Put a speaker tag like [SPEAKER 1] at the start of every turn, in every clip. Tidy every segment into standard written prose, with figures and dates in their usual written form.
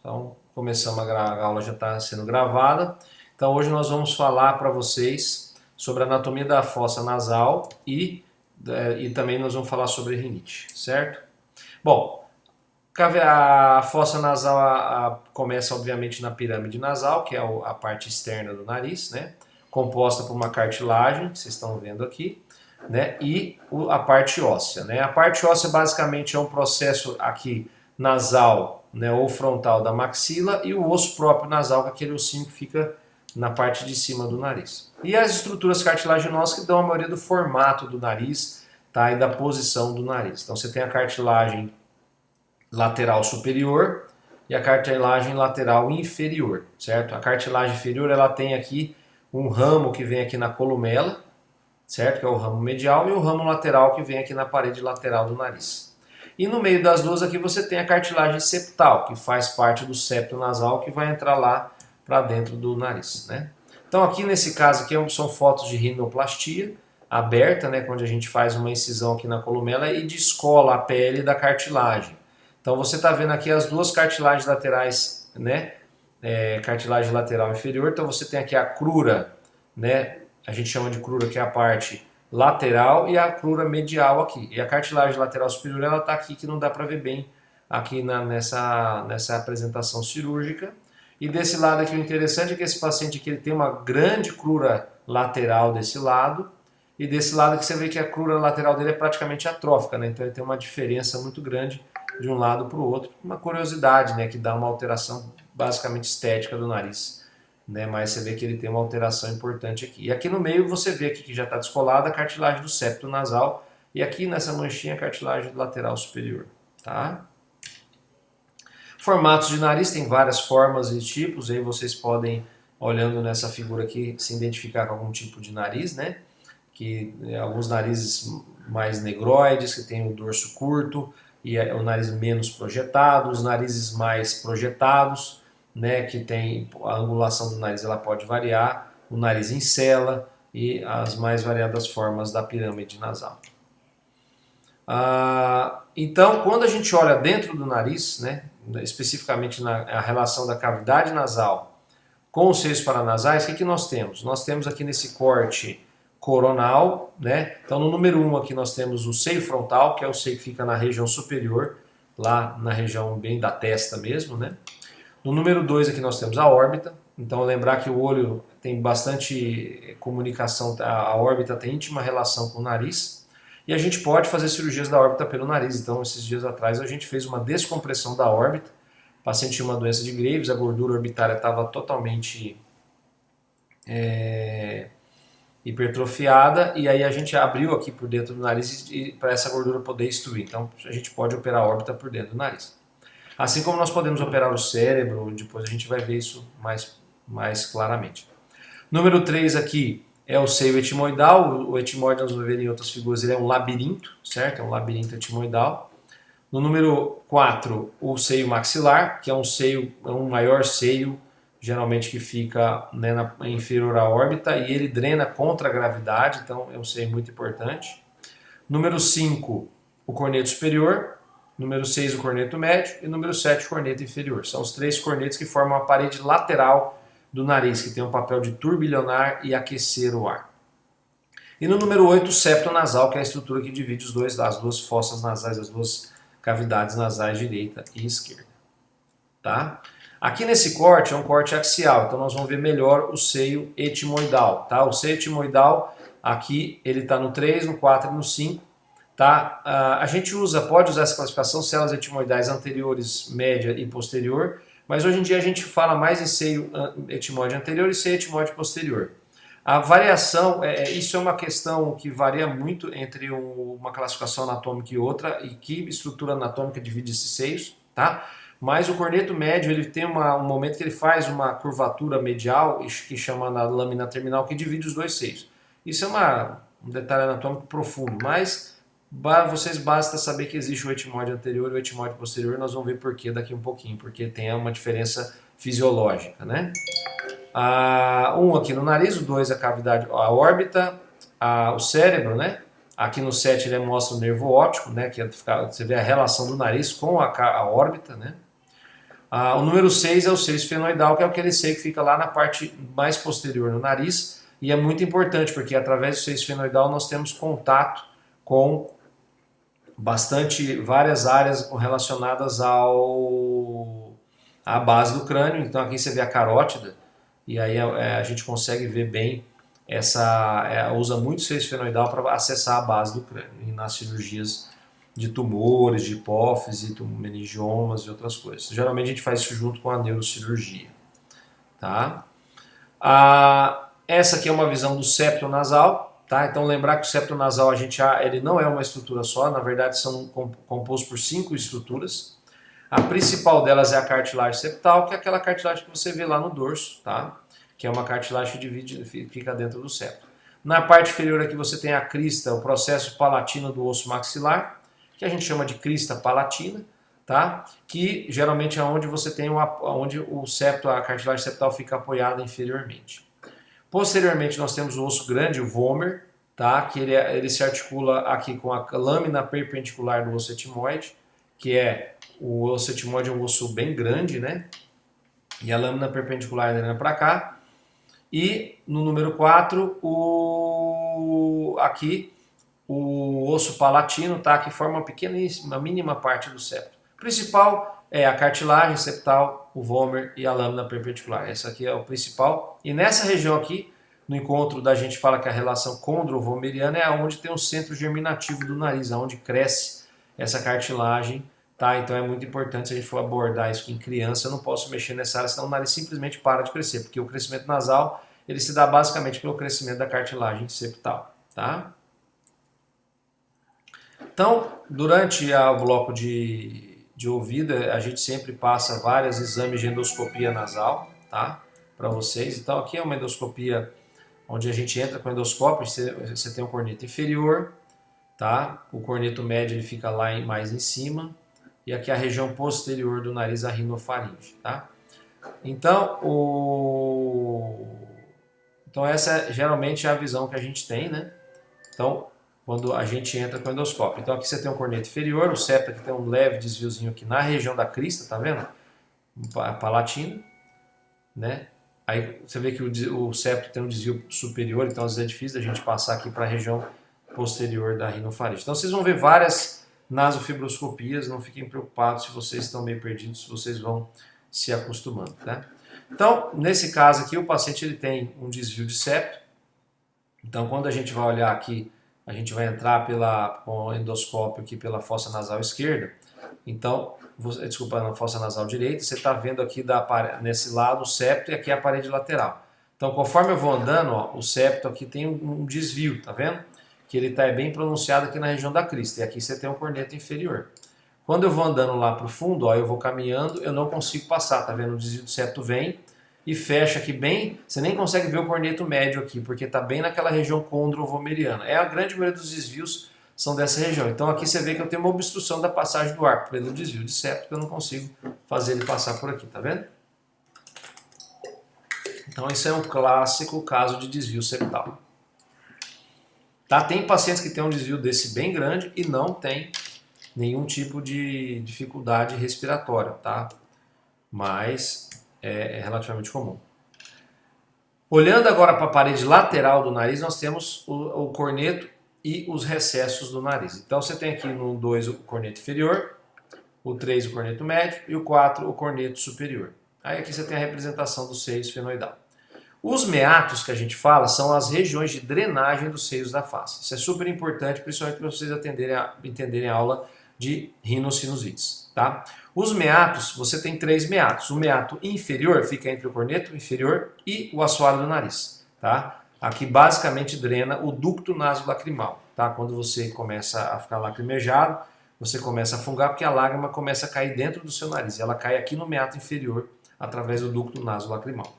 [SPEAKER 1] Então, começamos a aula já está sendo gravada. Então, hoje nós vamos falar para vocês sobre a anatomia da fossa nasal e também nós vamos falar sobre rinite, certo? Bom, a fossa nasal começa obviamente na pirâmide nasal, que é a parte externa do nariz, né? Composta por uma cartilagem, que vocês estão vendo aqui, né? E a parte óssea, né? A parte óssea basicamente é um processo aqui nasal, né, ou frontal da maxila e o osso próprio nasal, que é aquele ossinho que fica na parte de cima do nariz. E as estruturas cartilaginosas que dão a maioria do formato do nariz, tá? E da posição do nariz. Então você tem a cartilagem lateral superior e a cartilagem lateral inferior, certo? A cartilagem inferior ela tem aqui um ramo que vem aqui na columela, certo? Que é o ramo medial e o ramo lateral que vem aqui na parede lateral do nariz. E no meio das duas aqui você tem a cartilagem septal, que faz parte do septo nasal, que vai entrar lá para dentro do nariz, né? Então aqui nesse caso aqui são fotos de rinoplastia aberta, né, onde a gente faz uma incisão aqui na columela e descola a pele da cartilagem. Então você está vendo aqui as duas cartilagens laterais, né? Cartilagem lateral inferior. Então você tem aqui a crura, né? A gente chama de crura, que é a parte lateral, e a crura medial aqui. E a cartilagem lateral superior ela está aqui, que não dá para ver bem aqui nessa apresentação cirúrgica. E desse lado aqui o interessante é que esse paciente aqui ele tem uma grande crura lateral desse lado. E desse lado aqui você vê que a crura lateral dele é praticamente atrófica, né? Então ele tem uma diferença muito grande de um lado para o outro. Uma curiosidade, né? Que dá uma alteração basicamente estética do nariz, né? Mas você vê que ele tem uma alteração importante aqui. E aqui no meio você vê aqui que já está descolada a cartilagem do septo nasal e aqui nessa manchinha a cartilagem lateral superior, tá? Formatos de nariz tem várias formas e tipos, aí vocês podem, olhando nessa figura aqui, se identificar com algum tipo de nariz, né? Que alguns narizes mais negroides, que tem o dorso curto e o nariz menos projetado, os narizes mais projetados, né, que tem a angulação do nariz, ela pode variar, o nariz em sela e as mais variadas formas da pirâmide nasal. Então, quando a gente olha dentro do nariz, né, especificamente na relação da cavidade nasal com os seios paranasais, o que nós temos? Nós temos aqui nesse corte coronal, né? Então no número 1 aqui nós temos o seio frontal, que é o seio que fica na região superior, lá na região bem da testa mesmo, né? No número 2 aqui nós temos a órbita. Então lembrar que o olho tem bastante comunicação, a órbita tem íntima relação com o nariz. E a gente pode fazer cirurgias da órbita pelo nariz. Então esses dias atrás a gente fez uma descompressão da órbita. O paciente tinha uma doença de Graves, a gordura orbitária estava totalmente hipertrofiada, e aí a gente abriu aqui por dentro do nariz para essa gordura poder extruir. Então a gente pode operar a órbita por dentro do nariz. Assim como nós podemos operar o cérebro, depois a gente vai ver isso mais claramente. Número 3 aqui é o seio etimoidal. O etimoide, nós vamos ver em outras figuras, ele é um labirinto, certo? É um labirinto etimoidal. No número 4, o seio maxilar, que é um maior seio, geralmente que fica, né, inferior à órbita, e ele drena contra a gravidade, então é um seio muito importante. Número 5, o corneto superior. Número 6, o corneto médio. E número 7, o corneto inferior. São os três cornetos que formam a parede lateral do nariz, que tem um papel de turbilhonar e aquecer o ar. E no número 8, o septo nasal, que é a estrutura que divide as duas fossas nasais, as duas cavidades nasais, direita e esquerda. Tá? Aqui nesse corte é um corte axial, então nós vamos ver melhor o seio etimoidal. Tá? O seio etimoidal, aqui ele está no 3, no 4 e no 5. Tá? A gente pode usar essa classificação, células etimoidais anteriores, média e posterior, mas hoje em dia a gente fala mais em seio etimoide anterior e seio etimoide posterior. A variação, isso é uma questão que varia muito entre uma classificação anatômica e outra, e que estrutura anatômica divide esses seios, tá? Mas o corneto médio ele tem um momento que ele faz uma curvatura medial, que chama na lâmina terminal, que divide os dois seios. Isso é um detalhe anatômico profundo, mas vocês basta saber que existe o etimoide anterior e o etimoide posterior, nós vamos ver por que daqui um pouquinho, porque tem uma diferença fisiológica, né? Um aqui no nariz, o 2 a cavidade, a órbita, o cérebro, né? Aqui no 7 ele mostra o nervo óptico, né? Que você vê a relação do nariz com a órbita, né? O número 6 é o seio esfenoidal, que é aquele seio que fica lá na parte mais posterior no nariz, e é muito importante, porque através do seio esfenoidal nós temos contato com várias áreas relacionadas à base do crânio. Então aqui você vê a carótida, e aí a gente consegue ver bem usa muito o seio esfenoidal para acessar a base do crânio, e nas cirurgias de tumores, de hipófise, meningiomas e outras coisas. Geralmente a gente faz isso junto com a neurocirurgia. Tá? Essa aqui é uma visão do septo nasal. Tá? Então lembrar que o septo nasal ele não é uma estrutura só, na verdade são compostos por 5 estruturas. A principal delas é a cartilagem septal, que é aquela cartilagem que você vê lá no dorso, tá? Que é uma cartilagem que fica dentro do septo. Na parte inferior aqui você tem a crista, o processo palatino do osso maxilar, que a gente chama de crista palatina, tá? Que geralmente é onde você tem onde o septo, a cartilagem septal fica apoiada inferiormente. Posteriormente nós temos o osso grande, o vômer, tá? Que ele se articula aqui com a lâmina perpendicular do osso etimoide, que o osso etimoide é um osso bem grande, né? E a lâmina perpendicular dele é para cá. E no número 4, aqui o osso palatino, tá? Que forma uma mínima parte do septo. O principal é a cartilagem septal, o vômer e a lâmina perpendicular. Essa aqui é o principal. E nessa região aqui, no encontro da gente fala que a relação condro-vomeriana é onde tem o centro germinativo do nariz, onde cresce essa cartilagem. Tá? Então é muito importante, se a gente for abordar isso em criança, eu não posso mexer nessa área, senão o nariz simplesmente para de crescer, porque o crescimento nasal ele se dá basicamente pelo crescimento da cartilagem septal. Tá? Então, durante o bloco de ouvido, a gente sempre passa vários exames de endoscopia nasal, tá? Para vocês. Então, aqui é uma endoscopia onde a gente entra com o endoscópio, você tem o corneto inferior, tá? O corneto médio ele fica lá mais em cima, e aqui a região posterior do nariz, a rinofaringe, tá? Então, então essa geralmente é a visão que a gente tem, né? Então, quando a gente entra com o endoscópio. Então aqui você tem um corneto inferior, o septo aqui tem um leve desviozinho aqui na região da crista, tá vendo? Palatino, né? Aí você vê que o septo tem um desvio superior, então às vezes é difícil a gente passar aqui para a região posterior da rinofaringe. Então vocês vão ver várias nasofibroscopias, não fiquem preocupados se vocês estão meio perdidos, vocês vão se acostumando, tá? Então, nesse caso aqui, o paciente ele tem um desvio de septo. Então, quando a gente vai olhar aqui, a gente vai entrar com o endoscópio aqui pela fossa nasal esquerda. Então, desculpa, na fossa nasal direita, você está vendo aqui nesse lado o septo e aqui a parede lateral. Então, conforme eu vou andando, ó, o septo aqui tem um desvio, tá vendo? Que ele está bem pronunciado aqui na região da crista. E aqui você tem um corneto inferior. Quando eu vou andando lá para o fundo, ó, eu vou caminhando, eu não consigo passar, tá vendo? O desvio do septo vem e fecha aqui bem, você nem consegue ver o corneto médio aqui, porque está bem naquela região condro-vomeriana. A grande maioria dos desvios são dessa região. Então aqui você vê que eu tenho uma obstrução da passagem do ar pelo desvio de septo, que eu não consigo fazer ele passar por aqui, tá vendo? Então esse é um clássico caso de desvio septal. Tá? Tem pacientes que têm um desvio desse bem grande e não tem nenhum tipo de dificuldade respiratória, tá? Mas é relativamente comum. Olhando agora para a parede lateral do nariz, nós temos o corneto e os recessos do nariz. Então você tem aqui no 2 o corneto inferior, o 3 o corneto médio e o 4 o corneto superior. Aí aqui você tem a representação do seio esfenoidal. Os meatos que a gente fala são as regiões de drenagem dos seios da face. Isso é super importante, principalmente para vocês entenderem a aula de rinossinusites, tá? Os meatos, você tem 3 meatos. O meato inferior fica entre o corneto inferior e o assoalho do nariz, tá? Aqui basicamente drena o ducto nasolacrimal, tá? Quando você começa a ficar lacrimejado, você começa a fungar porque a lágrima começa a cair dentro do seu nariz. Ela cai aqui no meato inferior através do ducto nasolacrimal.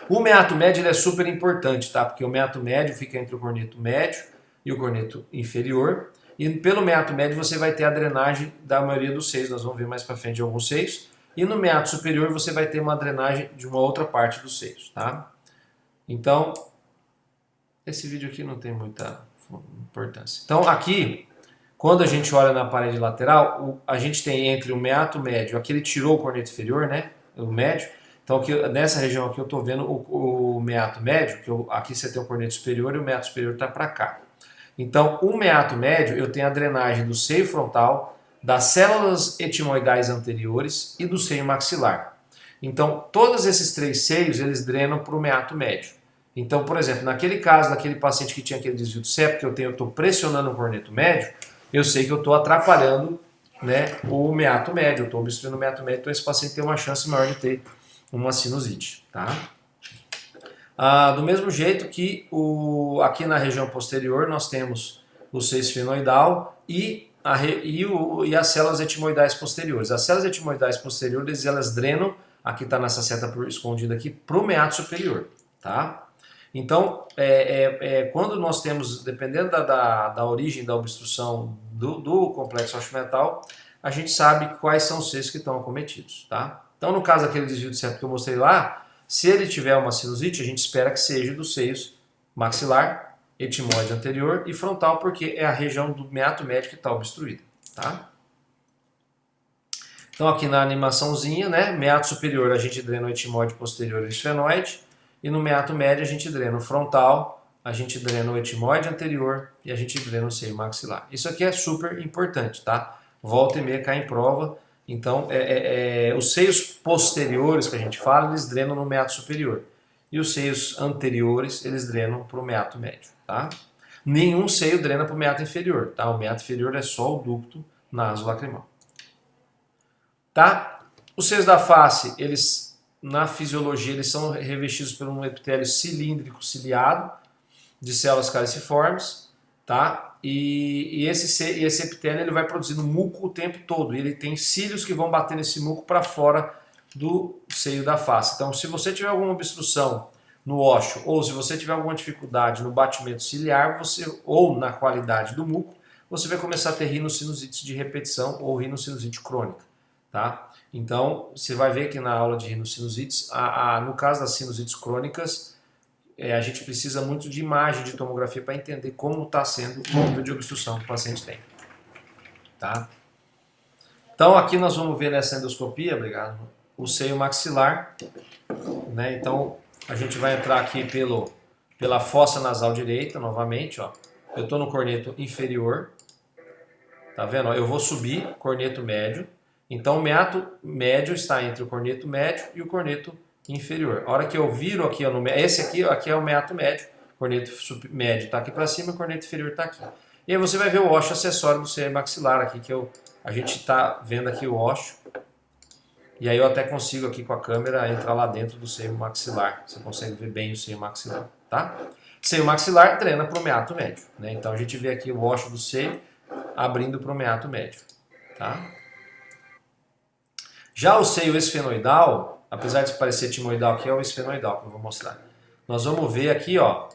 [SPEAKER 1] O meato médio ele é super importante, tá? Porque o meato médio fica entre o corneto médio e o corneto inferior. E pelo meato médio você vai ter a drenagem da maioria dos seios, nós vamos ver mais para frente alguns seios. E no meato superior você vai ter uma drenagem de uma outra parte dos seios, tá? Então, esse vídeo aqui não tem muita importância. Então aqui quando a gente olha na parede lateral, a gente tem entre o meato médio, aqui ele tirou o corneto inferior, né? O médio. Então aqui, nessa região aqui eu estou vendo o meato médio, aqui você tem o corneto superior e o meato superior está para cá. Então o meato médio eu tenho a drenagem do seio frontal, das células etimoidais anteriores e do seio maxilar. Então todos esses 3 seios eles drenam para o meato médio. Então, por exemplo, naquele caso, daquele paciente que tinha aquele desvio do septo, que eu estou pressionando o corneto médio, eu sei que eu estou atrapalhando, né, o meato médio, eu estou obstruindo o meato médio, então esse paciente tem uma chance maior de ter uma sinusite. Tá? Do mesmo jeito que aqui na região posterior nós temos o seio esfenoidal e as células etimoidais posteriores. As células etimoidais posteriores elas drenam, aqui está nessa seta escondida aqui, para o meato superior. Tá? Então, quando nós temos, dependendo da origem da obstrução do complexo osteometal, a gente sabe quais são os seios que estão acometidos. Tá? Então, no caso daquele desvio de septo que eu mostrei lá, se ele tiver uma sinusite, a gente espera que seja dos seios maxilar, etimoide anterior e frontal, porque é a região do meato médio que está obstruída. Tá? Então, aqui na animaçãozinha, né, meato superior a gente drena o etimoide posterior e o esfenoide, e no meato médio a gente drena o frontal, a gente drena o etimoide anterior e a gente drena o seio maxilar. Isso aqui é super importante, tá? Volta e meia cai em prova. Então, os seios posteriores que a gente fala, eles drenam no meato superior. E os seios anteriores, eles drenam para o meato médio, tá? Nenhum seio drena para o meato inferior, tá? O meato inferior é só o ducto nasolacrimal. Tá? Os seios da face, eles na fisiologia eles são revestidos por um epitélio cilíndrico ciliado de células caliciformes, tá? E esse epitélio ele vai produzindo muco o tempo todo, e ele tem cílios que vão bater nesse muco para fora do seio da face. Então, se você tiver alguma obstrução no ósseo, ou se você tiver alguma dificuldade no batimento ciliar, ou na qualidade do muco, você vai começar a ter rinossinusites de repetição ou rinossinosite crônica. Tá? Então, você vai ver que na aula de rinossinusites, no caso das sinusites crônicas, a gente precisa muito de imagem de tomografia para entender como está sendo o nível de obstrução que o paciente tem. Tá? Então, aqui nós vamos ver nessa endoscopia, obrigado, o seio maxilar. Né? Então, a gente vai entrar aqui pela fossa nasal direita, novamente. Ó. Eu estou no corneto inferior. Tá vendo? Eu vou subir, corneto médio. Então o meato médio está entre o corneto médio e o corneto inferior. A hora que eu viro aqui, esse aqui é o meato médio, o corneto médio está aqui para cima e o corneto inferior está aqui. E aí você vai ver o ósseo acessório do seio maxilar aqui, que a gente está vendo aqui o ósseo. E aí eu até consigo aqui com a câmera entrar lá dentro do seio maxilar. Você consegue ver bem o seio maxilar, tá? Seio maxilar drena para o meato médio, né? Então a gente vê aqui o ósseo do seio abrindo para o meato médio, tá? Já o seio esfenoidal, apesar de parecer timoidal, aqui é o esfenoidal que eu vou mostrar. Nós vamos ver aqui, ó,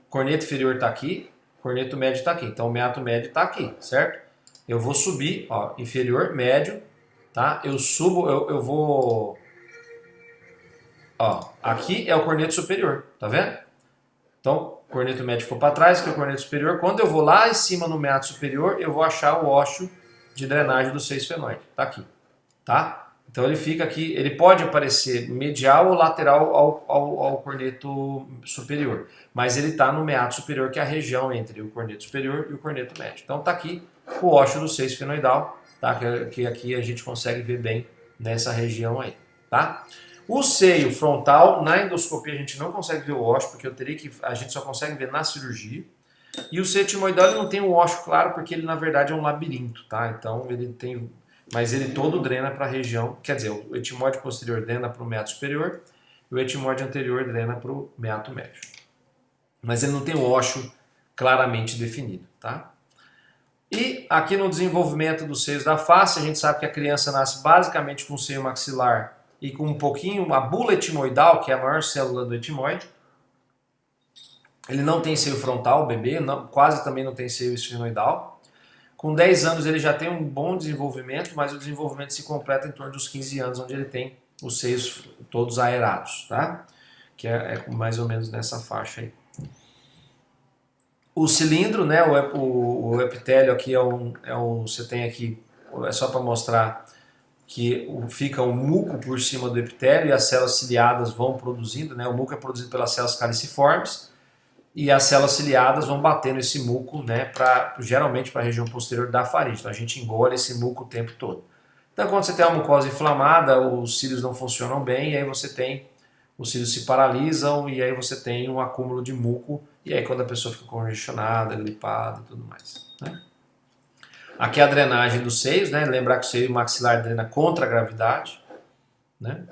[SPEAKER 1] corneto inferior está aqui, corneto médio está aqui. Então o meato médio está aqui, certo? Eu vou subir, ó, inferior, médio, tá? Eu subo, eu vou... Ó, aqui é o corneto superior, tá vendo? Então, o corneto médio ficou para trás, que é o corneto superior. Quando eu vou lá em cima no meato superior, eu vou achar o ósseo de drenagem do seio esfenoide. Tá aqui, tá? Então ele fica aqui, ele pode aparecer medial ou lateral ao corneto superior, mas ele está no meato superior, que é a região entre o corneto superior e o corneto médio. Então está aqui o ósseo do seio esfenoidal, tá? Que aqui a gente consegue ver bem nessa região aí, tá? O seio frontal, na endoscopia a gente não consegue ver o ósseo, porque a gente só consegue ver na cirurgia. E o seio etimoidal ele não tem o ósseo claro, porque ele na verdade é um labirinto, tá? Então ele tem... Mas ele todo drena para a região, quer dizer, o etimoide posterior drena para o meato superior e o etimoide anterior drena para o meato médio. Mas ele não tem o ósseo claramente definido, tá? E aqui no desenvolvimento dos seios da face, a gente sabe que a criança nasce basicamente com o seio maxilar e com um pouquinho, a bula etimoidal, que é a maior célula do etimoide. Ele não tem seio frontal, o bebê, quase também não tem seio esfenoidal. Com 10 anos ele já tem um bom desenvolvimento, mas o desenvolvimento se completa em torno dos 15 anos, onde ele tem os seios todos aerados, tá? Que é mais ou menos nessa faixa aí. O cilindro, né, o epitélio aqui você tem aqui, é só para mostrar que fica um muco por cima do epitélio e as células ciliadas vão produzindo, né, o muco é produzido pelas células caliciformes e as células ciliadas vão batendo esse muco, né, geralmente para a região posterior da faringe, então a gente engole esse muco o tempo todo. Então quando você tem uma mucosa inflamada, os cílios não funcionam bem e aí os cílios se paralisam e aí você tem um acúmulo de muco e aí quando a pessoa fica congestionada, gripada e tudo mais, né? Aqui é a drenagem dos seios, né? Lembrar que o seio maxilar drena contra a gravidade, né?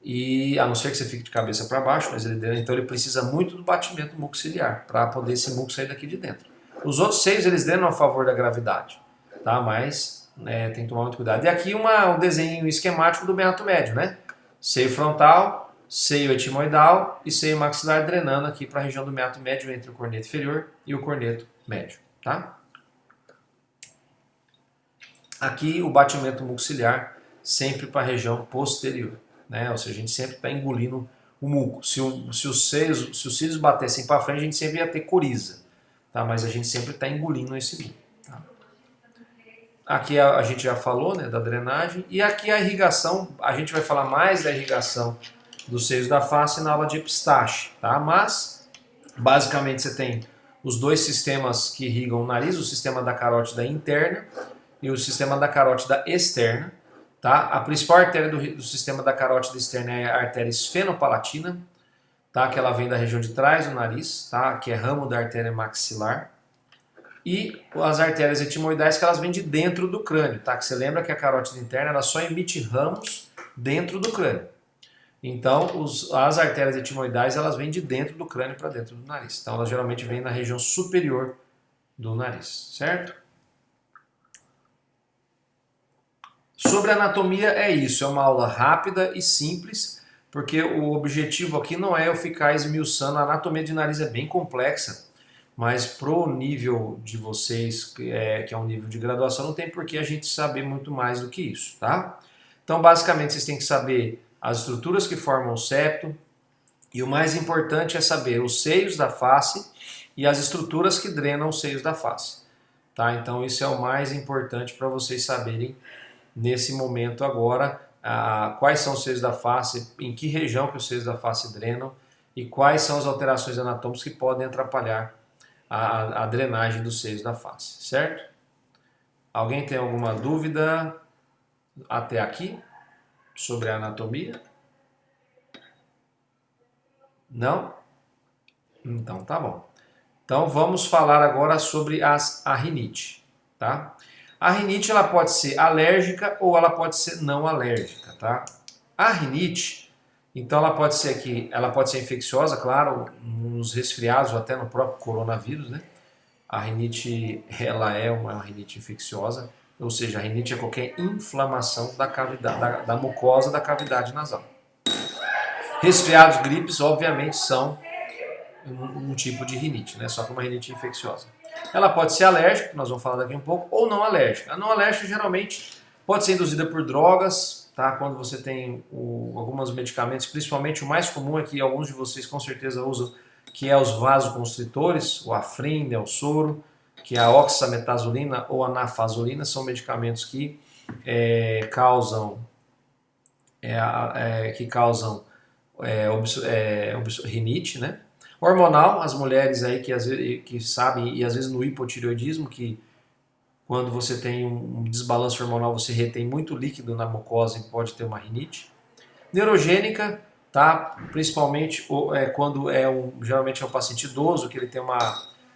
[SPEAKER 1] E a não ser que você fique de cabeça para baixo, mas ele drena, então ele precisa muito do batimento mucociliar para poder esse muco sair daqui de dentro. Os outros seios eles drenam a favor da gravidade, tá? Mas tem que tomar muito cuidado. E aqui um desenho esquemático do meato médio, né? Seio frontal, seio etimoidal e seio maxilar drenando aqui para a região do meato médio entre o corneto inferior e o corneto médio, tá? Aqui o batimento mucociliar sempre para a região posterior, né? Ou seja, a gente sempre está engolindo o muco. Se os cílios batessem para frente, a gente sempre ia ter coriza, tá? Mas a gente sempre está engolindo esse muco. Tá? Aqui a gente já falou, né, da drenagem e aqui a irrigação. A gente vai falar mais da irrigação dos seios da face na aula de epistaxe, tá? Mas basicamente você tem os dois sistemas que irrigam o nariz, o sistema da carótida interna e o sistema da carótida externa, tá? A principal artéria do sistema da carótida externa é a artéria esfenopalatina, tá? Que ela vem da região de trás do nariz, tá? Que é ramo da artéria maxilar. E as artérias etimoidais que elas vêm de dentro do crânio, tá? Que você lembra que a carótida interna ela só emite ramos dentro do crânio. Então, as artérias etimoidais elas vêm de dentro do crânio para dentro do nariz. Então, elas geralmente vêm na região superior do nariz, certo? Sobre anatomia é isso, é uma aula rápida e simples, porque o objetivo aqui não é eu ficar esmiuçando, a anatomia de nariz é bem complexa, mas pro nível de vocês, que é um nível de graduação, não tem por que a gente saber muito mais do que isso, tá? Então, basicamente, vocês têm que saber as estruturas que formam o septo, e o mais importante é saber os seios da face e as estruturas que drenam os seios da face, tá? Então, isso é o mais importante para vocês saberem nesse momento agora, quais são os seios da face, em que região que os seios da face drenam e quais são as alterações anatômicas que podem atrapalhar a drenagem dos seios da face, certo? Alguém tem alguma dúvida até aqui sobre a anatomia? Não? Então tá bom. Então vamos falar agora sobre a rinite, tá? A rinite ela pode ser alérgica ou ela pode ser não alérgica, tá? A rinite, então ela pode ser infecciosa, claro, nos resfriados ou até no próprio coronavírus, né? A rinite ela é uma rinite infecciosa, ou seja, a rinite é qualquer inflamação da cavidade, da mucosa da cavidade nasal. Resfriados, gripes, obviamente são um tipo de rinite, né? Só que uma rinite infecciosa. Ela pode ser alérgica, que nós vamos falar daqui um pouco, ou não alérgica. A não alérgica geralmente pode ser induzida por drogas, tá? Quando você tem alguns medicamentos, principalmente o mais comum é que alguns de vocês com certeza usam, que é os vasoconstritores, o Afrin, o soro, que é a oxametazolina ou a nafazolina, são medicamentos que causam rinite, né? Hormonal, as mulheres aí que sabem, e às vezes no hipotireoidismo, que quando você tem um desbalanço hormonal, você retém muito líquido na mucosa e pode ter uma rinite. Neurogênica, tá? Principalmente quando geralmente é um paciente idoso, que ele tem uma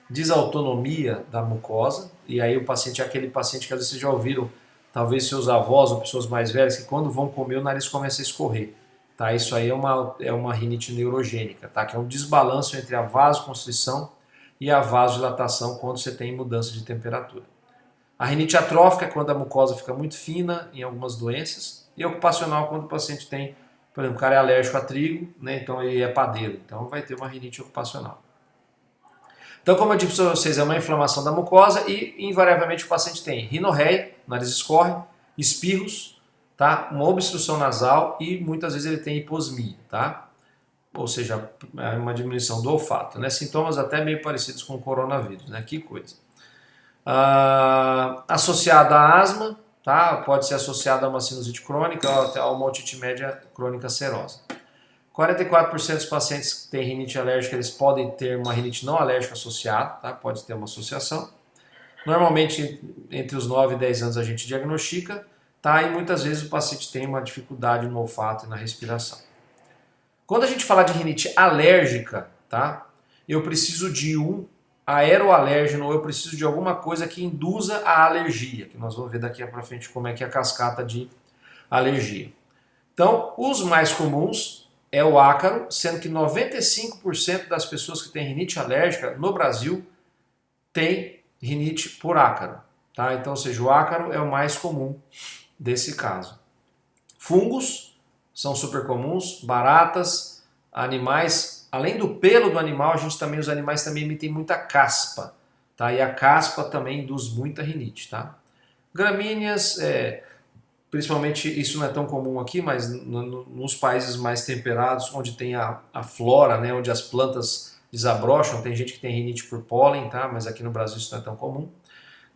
[SPEAKER 1] desautonomia da mucosa, e aí o paciente é aquele paciente que às vezes vocês já ouviram, talvez seus avós ou pessoas mais velhas, que quando vão comer o nariz começa a escorrer. Tá, isso aí é uma rinite neurogênica, tá? Que é um desbalanço entre a vasoconstrição e a vasodilatação quando você tem mudança de temperatura. A rinite atrófica é quando a mucosa fica muito fina em algumas doenças, e ocupacional quando o paciente tem, por exemplo, o cara é alérgico a trigo, né? Então ele é padeiro, então vai ter uma rinite ocupacional. Então, como eu disse para vocês, é uma inflamação da mucosa e invariavelmente o paciente tem rinorreia, o nariz escorre, espirros, tá? Uma obstrução nasal e muitas vezes ele tem hiposmia, tá? ou seja, uma diminuição do olfato, né? Sintomas até meio parecidos com o coronavírus, né? Que coisa. Associada à asma, tá? Pode ser associada a uma sinusite crônica ou até a uma otite média crônica serosa. 44% dos pacientes que têm rinite alérgica, eles podem ter uma rinite não alérgica associada, tá? Pode ter uma associação. Normalmente, entre os 9 e 10 anos a gente diagnostica, tá? E muitas vezes o paciente tem uma dificuldade no olfato e na respiração. Quando a gente fala de rinite alérgica, tá? Eu preciso de um aeroalérgeno, ou eu preciso de alguma coisa que induza a alergia, que nós vamos ver daqui para frente como é que é a cascata de alergia. Então, os mais comuns é o ácaro, sendo que 95% das pessoas que têm rinite alérgica no Brasil têm rinite por ácaro, tá? Então, ou seja, o ácaro é o mais comum desse caso. Fungos são super comuns, baratas, animais, além do pelo do animal, os animais também emitem muita caspa, tá? E a caspa também induz muita rinite, tá? Gramíneas, principalmente isso não é tão comum aqui, mas nos países mais temperados, onde tem a flora, né, onde as plantas desabrocham, tem gente que tem rinite por pólen, tá? Mas aqui no Brasil isso não é tão comum,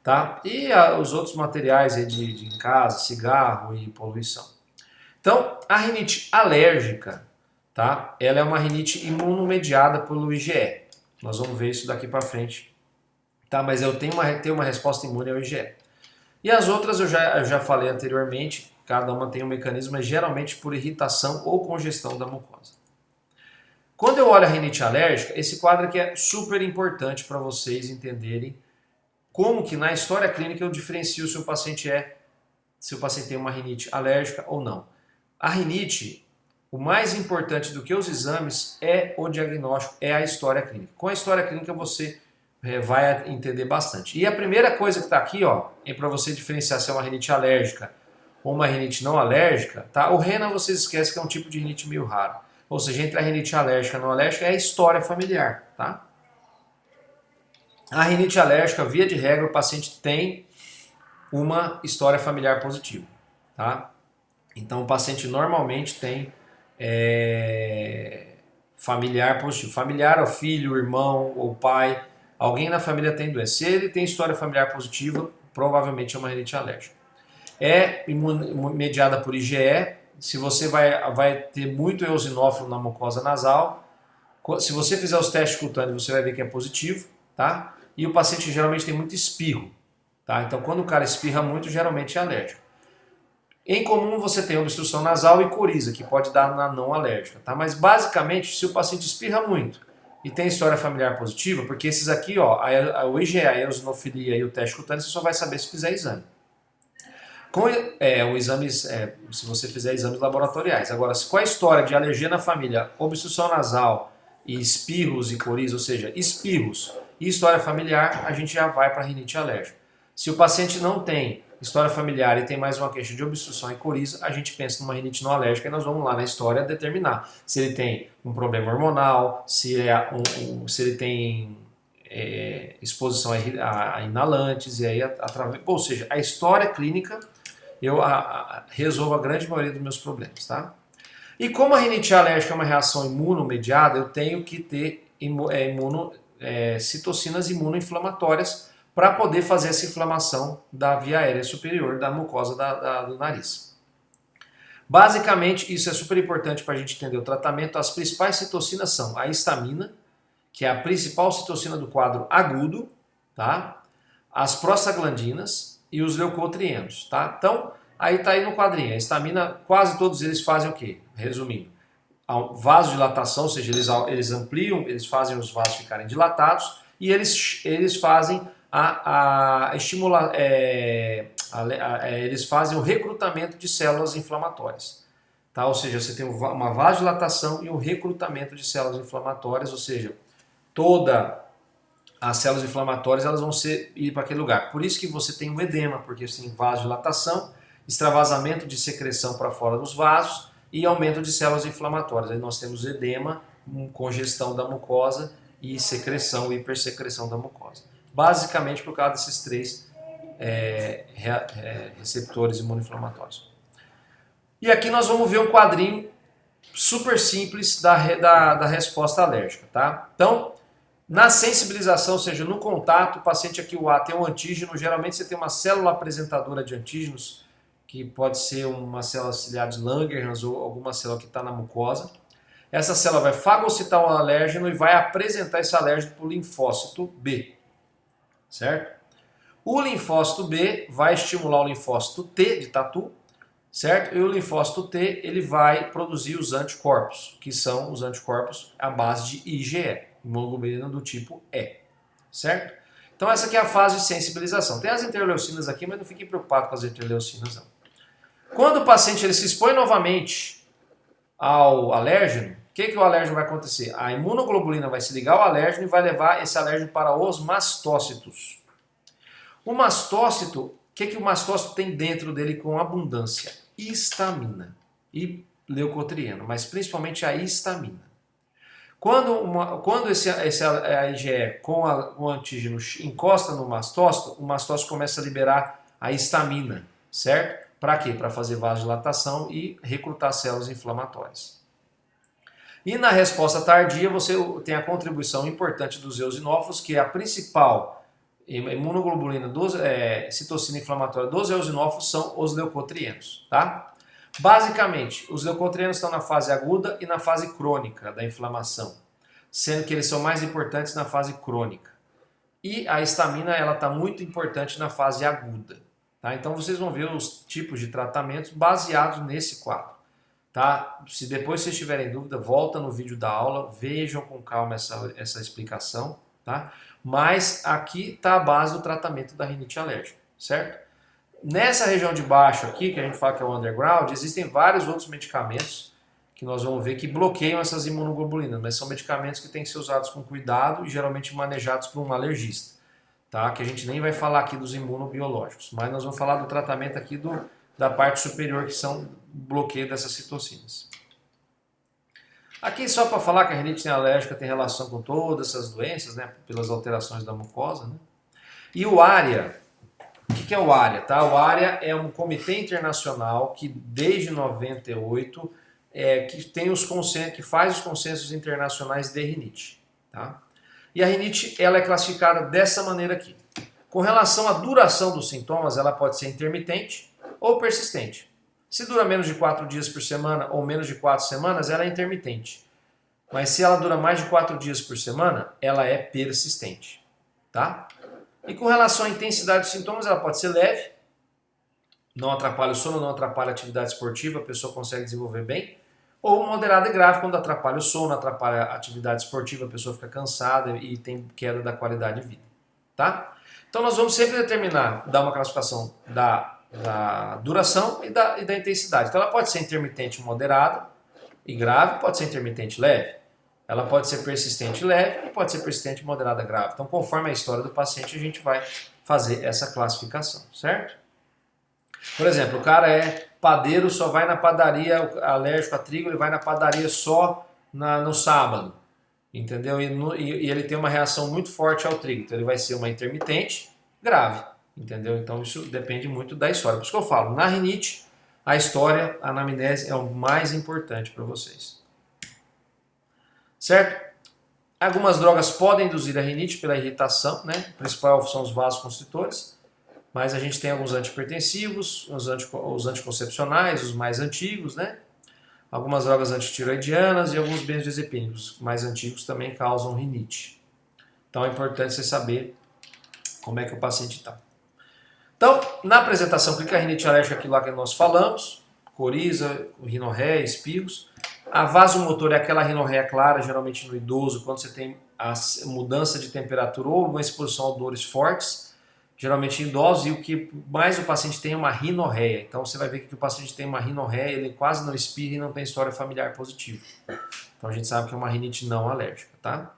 [SPEAKER 1] tá? E os outros materiais aí de em casa, cigarro e poluição. Então, a rinite alérgica, tá? Ela é uma rinite imunomediada pelo IgE. Nós vamos ver isso daqui para frente, tá? Mas eu tenho uma resposta imune ao IgE. E as outras eu já falei anteriormente, cada uma tem um mecanismo, mas geralmente por irritação ou congestão da mucosa. Quando eu olho a rinite alérgica, esse quadro aqui é super importante para vocês entenderem como que na história clínica eu diferencio se o paciente tem uma rinite alérgica ou não. A rinite, o mais importante do que os exames é o diagnóstico, é a história clínica. Com a história clínica você vai entender bastante. E a primeira coisa que está aqui, ó, é para você diferenciar se é uma rinite alérgica ou uma rinite não alérgica, tá? O rena vocês esquecem que é um tipo de rinite meio raro. Ou seja, entre a rinite alérgica e não alérgica é a história familiar, tá? A rinite alérgica, via de regra, o paciente tem uma história familiar positiva, tá? Então o paciente normalmente tem familiar positivo. Familiar é o filho, o irmão ou o pai. Alguém na família tem doença. Se ele tem história familiar positiva, provavelmente é uma rinite alérgica. É mediada por IgE. Se você vai ter muito eosinófilo na mucosa nasal, se você fizer os testes cutâneos, você vai ver que é positivo, tá? E o paciente geralmente tem muito espirro, tá? Então, quando o cara espirra muito, geralmente é alérgico. Em comum, você tem obstrução nasal e coriza, que pode dar na não alérgica, tá? Mas, basicamente, se o paciente espirra muito e tem história familiar positiva, porque esses aqui, ó, o IgE, a eosinofilia e o teste cutâneo, você só vai saber se fizer exame. Se você fizer exames laboratoriais. Agora, com a história de alergia na família, obstrução nasal e espirros e coriza, ou seja, espirros e história familiar, a gente já vai para rinite alérgica. Se o paciente não tem história familiar e tem mais uma queixa de obstrução e coriza, a gente pensa numa rinite não alérgica e nós vamos lá na história determinar se ele tem um problema hormonal, se ele tem exposição a inalantes, e aí ou seja, a história clínica eu resolvo a grande maioria dos meus problemas, tá? E como a rinite alérgica é uma reação imunomediada, eu tenho que ter citocinas imunoinflamatórias para poder fazer essa inflamação da via aérea superior da mucosa do nariz. Basicamente, isso é super importante para a gente entender o tratamento. As principais citocinas são a histamina, que é a principal citocina do quadro agudo, tá? As prostaglandinas e os leucotrienos, tá? Então, aí tá aí no quadrinho. A histamina, quase todos eles fazem o quê? Resumindo, vasodilatação, ou seja, eles ampliam, eles fazem os vasos ficarem dilatados e eles fazem eles fazem o recrutamento de células inflamatórias, tá? Ou seja, você tem uma vasodilatação e um recrutamento de células inflamatórias, ou seja, todas as células inflamatórias elas vão ir para aquele lugar. Por isso que você tem um edema, porque você tem vasodilatação, extravasamento de secreção para fora dos vasos e aumento de células inflamatórias. Aí nós temos edema, congestão da mucosa e secreção, hipersecreção da mucosa. Basicamente por causa desses três receptores imunoinflamatórios. E aqui nós vamos ver um quadrinho super simples da resposta alérgica, tá? Então, na sensibilização, ou seja, no contato, o paciente aqui, o A, tem um antígeno, geralmente você tem uma célula apresentadora de antígenos, que pode ser uma célula ciliar de Langerhans ou alguma célula que está na mucosa. Essa célula vai fagocitar o alérgeno e vai apresentar esse alérgeno para o linfócito B, certo? O linfócito B vai estimular o linfócito T de tatu, certo? E o linfócito T ele vai produzir os anticorpos, que são os anticorpos à base de IgE, imunoglobulina do tipo E, certo? Então essa aqui é a fase de sensibilização. Tem as interleucinas aqui, mas não fiquem preocupados com as interleucinas não. Quando o paciente ele se expõe novamente ao alérgeno, o que o alérgeno vai acontecer? A imunoglobulina vai se ligar ao alérgeno e vai levar esse alérgeno para os mastócitos. O mastócito, o que o mastócito tem dentro dele com abundância? Histamina e leucotrieno, mas principalmente a histamina. Quando esse IgE com o antígeno encosta no mastócito, o mastócito começa a liberar a histamina, certo? Para quê? Para fazer vasodilatação e recrutar células inflamatórias. E na resposta tardia você tem a contribuição importante dos eosinófilos, que é a principal imunoglobulina, citocina inflamatória dos eosinófilos são os leucotrienos, tá? Basicamente, os leucotrienos estão na fase aguda e na fase crônica da inflamação, sendo que eles são mais importantes na fase crônica. E a histamina ela está muito importante na fase aguda. Tá? Então vocês vão ver os tipos de tratamentos baseados nesse quadro. Tá? Se depois vocês tiverem dúvida, volta no vídeo da aula, vejam com calma essa explicação. Tá? Mas aqui está a base do tratamento da rinite alérgica, certo? Nessa região de baixo aqui, que a gente fala que é o underground, existem vários outros medicamentos que nós vamos ver que bloqueiam essas imunoglobulinas, mas são medicamentos que têm que ser usados com cuidado e geralmente manejados por um alergista. Tá? Que a gente nem vai falar aqui dos imunobiológicos, mas nós vamos falar do tratamento aqui da parte superior, que são o bloqueio dessas citocinas. Aqui só para falar que a rinite alérgica tem relação com todas essas doenças, né, pelas alterações da mucosa. Né? E o ARIA, o que é o ARIA? Tá? O ARIA é um comitê internacional que desde 98 que faz os consensos internacionais de rinite. Tá? E a rinite ela é classificada dessa maneira aqui. Com relação à duração dos sintomas, ela pode ser intermitente ou persistente. Se dura menos de 4 dias por semana ou menos de 4 semanas, ela é intermitente. Mas se ela dura mais de 4 dias por semana, ela é persistente. Tá? E com relação à intensidade dos sintomas, ela pode ser leve, não atrapalha o sono, não atrapalha a atividade esportiva, a pessoa consegue desenvolver bem. Ou moderada e grave, quando atrapalha o sono, atrapalha a atividade esportiva, a pessoa fica cansada e tem queda da qualidade de vida. Tá? Então nós vamos sempre dar uma classificação da duração e da intensidade. Então ela pode ser intermitente moderada e grave, pode ser intermitente leve. Ela pode ser persistente leve e pode ser persistente moderada grave. Então conforme a história do paciente a gente vai fazer essa classificação, certo? Por exemplo, o cara é padeiro, só vai na padaria, alérgico a trigo, ele vai na padaria só no sábado, entendeu? E ele tem uma reação muito forte ao trigo, então ele vai ser uma intermitente grave, entendeu? Então isso depende muito da história. Por isso que eu falo, na rinite, a história, a anamnese é o mais importante para vocês. Certo? Algumas drogas podem induzir a rinite pela irritação, né? O principal são os vasoconstritores. Mas a gente tem alguns antipertensivos, os anticoncepcionais, os mais antigos, né? Algumas drogas antitiroidianas e alguns benzodiazepínicos mais antigos também causam rinite. Então é importante você saber como é que o paciente está. Então, na apresentação clínica, a rinite alérgica, aquilo lá que nós falamos, coriza, rinorreia, espirros. A vasomotor é aquela rinorreia clara, geralmente no idoso, quando você tem a mudança de temperatura ou uma exposição a dores fortes, geralmente em idosos, e o que mais o paciente tem é uma rinorreia. Então você vai ver que o paciente tem uma rinorreia, ele quase não espirra e não tem história familiar positiva. Então a gente sabe que é uma rinite não alérgica, tá?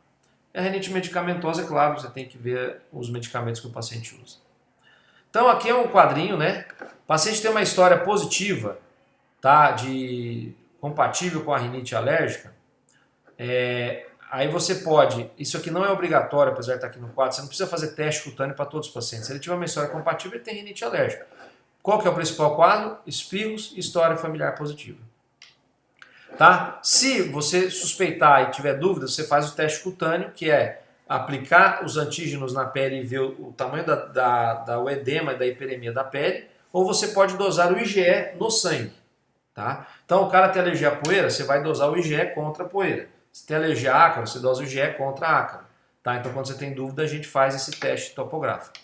[SPEAKER 1] E a rinite medicamentosa, é claro, você tem que ver os medicamentos que o paciente usa. Então aqui é um quadrinho, né? O paciente tem uma história positiva, tá? Compatível com a rinite alérgica. Aí você pode, isso aqui não é obrigatório, apesar de estar aqui no quadro, você não precisa fazer teste cutâneo para todos os pacientes. Se ele tiver uma história compatível, ele tem rinite alérgica. Qual que é o principal quadro? Espirros e história familiar positiva. tá? Se você suspeitar e tiver dúvida, você faz o teste cutâneo, que é aplicar os antígenos na pele e ver o tamanho do edema e da hiperemia da pele, ou você pode dosar o IgE no sangue, tá? Então o cara tem alergia à poeira, você vai dosar o IgE contra a poeira. Se tem alergia à ácaro, você dosa o IgE contra a ácaro, tá? Então quando você tem dúvida, a gente faz esse teste topográfico.